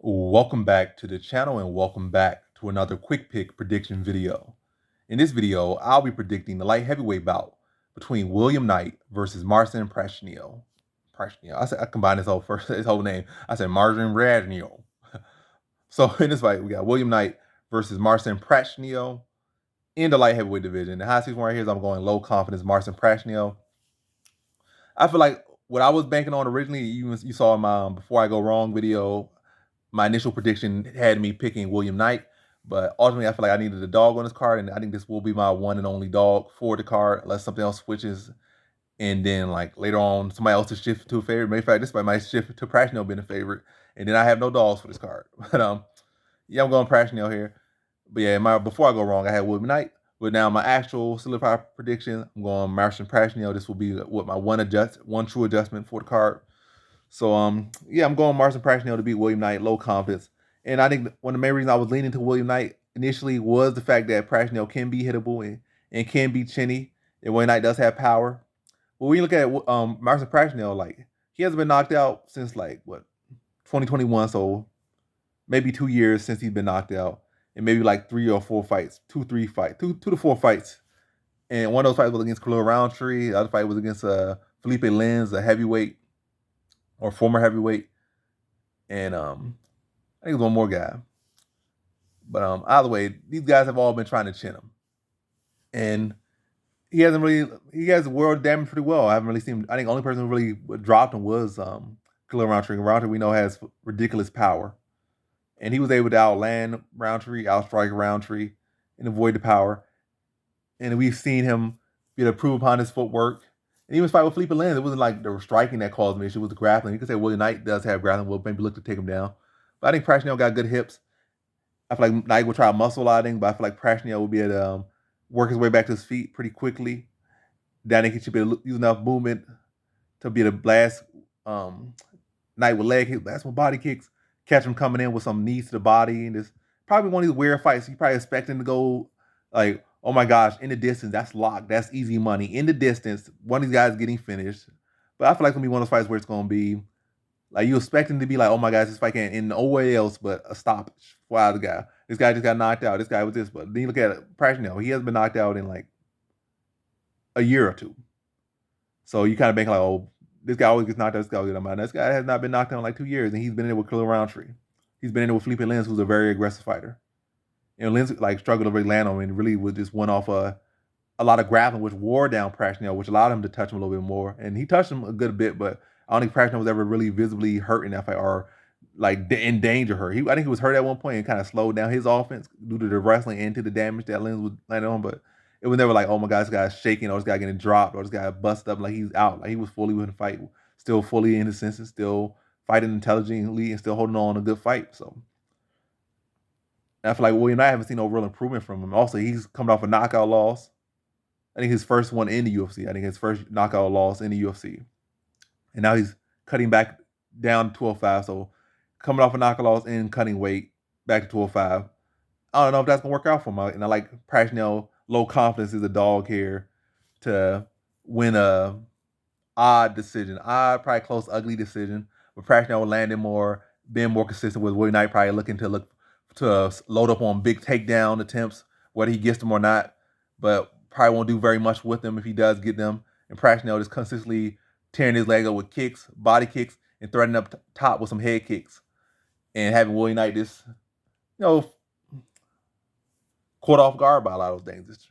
Welcome back to the channel and welcome back to another quick pick prediction video. In this video, I'll be predicting the light heavyweight bout between William Knight versus Marcin Prachnio. I combined his whole name. I said Marcin Prachnio. So in this fight, we got William Knight versus Marcin Prachnio in the light heavyweight division. The high 6 one right here is I'm going low confidence Marcin Prachnio. I feel like what I was banking on originally, you saw in my Before I Go Wrong video, my initial prediction had me picking William Knight, but ultimately I feel like I needed a dog on this card, and I think this will be my one and only dog for the card, unless something else switches, and then like later on somebody else to shift to a favorite. Matter of fact, this fight might shift to Prachnio being a favorite, and then I have no dogs for this card. But yeah, I'm going Prachnio here. But yeah, Before I Go Wrong, I had William Knight. But now my actual solidified prediction, I'm going Marcin Prachnio. This will be what my one true adjustment for the card. So yeah, I'm going Marcin Prachnio to beat William Knight, low confidence. And I think one of the main reasons I was leaning to William Knight initially was the fact that Prachnio can be hittable and can be chinny. And William Knight does have power. But when you look at Marcin Prachnio, like he hasn't been knocked out since like what 2021, so maybe 2 years since he's been knocked out, and maybe like 3 or 4 fights, 2 to 4 fights. And one of those fights was against Khalil Roundtree. The other fight was against Felipe Lins, a heavyweight or former heavyweight, and I think it was one more guy. But either way, these guys have all been trying to chin him, and he has world damage pretty well. I haven't really seen. I think the only person who really dropped him was Khalil Roundtree. Roundtree we know has ridiculous power, and he was able to outland Roundtree, outstrike Roundtree, and avoid the power. And we've seen him be able to prove upon his footwork. And even his fight with Felipe Lins, it wasn't like the striking that caused him issue, it was the grappling. You could say William Knight does have grappling, will maybe look to take him down. But I think Prachnio got good hips. I feel like Knight will try muscle loading, but I feel like Prachnio will be able to work his way back to his feet pretty quickly. Then he should be able to use enough movement to be able to blast Knight with leg kicks, blast with body kicks, catch him coming in with some knees to the body. And this probably one of these weird fights. You probably expecting to go like, oh my gosh, in the distance, that's locked. That's easy money. In the distance, one of these guys getting finished. But I feel like it's going to be one of those fights where it's going to be like you expecting to be like, oh my gosh, this fight can't end no way else but a stoppage for either guy. This guy just got knocked out. This guy was this. But then you look at Prachnio, he hasn't been knocked out in like a year or two. So you kind of bank like, oh, this guy always gets knocked out. This guy always gets knocked out. This guy has not been knocked out in like 2 years, and he's been in it with Khalil Roundtree. He's been in it with Felipe Lins, who's a very aggressive fighter. And Lins like struggled to really land on him, and really was just went off a lot of grappling, which wore down Prachnio, which allowed him to touch him a little bit more. And he touched him a good bit, but I don't think Prachnio was ever really visibly hurt in that fight or like in danger hurt. I think he was hurt at one point and kind of slowed down his offense due to the wrestling and to the damage that Lins was landing on. But it was never like, oh my God, this guy's shaking or this guy getting dropped or this guy busted up like he's out. Like he was fully within the fight, still fully in his senses, still fighting intelligently and still holding on a good fight. So I feel like William Knight, I haven't seen no real improvement from him. Also, he's coming off a knockout loss. I think his first one in the UFC. I think his first knockout loss in the UFC. And now he's cutting back down to 205. So coming off a knockout loss and cutting weight back to 205. I don't know if that's gonna work out for him. And I like Prachnio, low confidence is a dog here to win a odd decision, odd, probably close, ugly decision. But Prachnio landing more, being more consistent with William Knight, probably looking to load up on big takedown attempts, whether he gets them or not. But probably won't do very much with them if he does get them. And Prachnio just consistently tearing his leg up with kicks, body kicks, and threading up top with some head kicks. And having William Knight just, caught off guard by a lot of those things. It's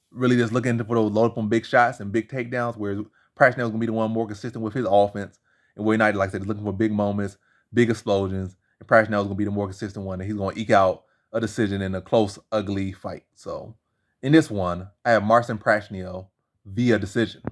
really just looking for those load up on big shots and big takedowns, whereas Prachnio is going to be the one more consistent with his offense. And William Knight, like I said, is looking for big moments, big explosions. And Prachnio is going to be the more consistent one, and he's going to eke out a decision in a close, ugly fight. So in this one, I have Marcin Prachnio via decision.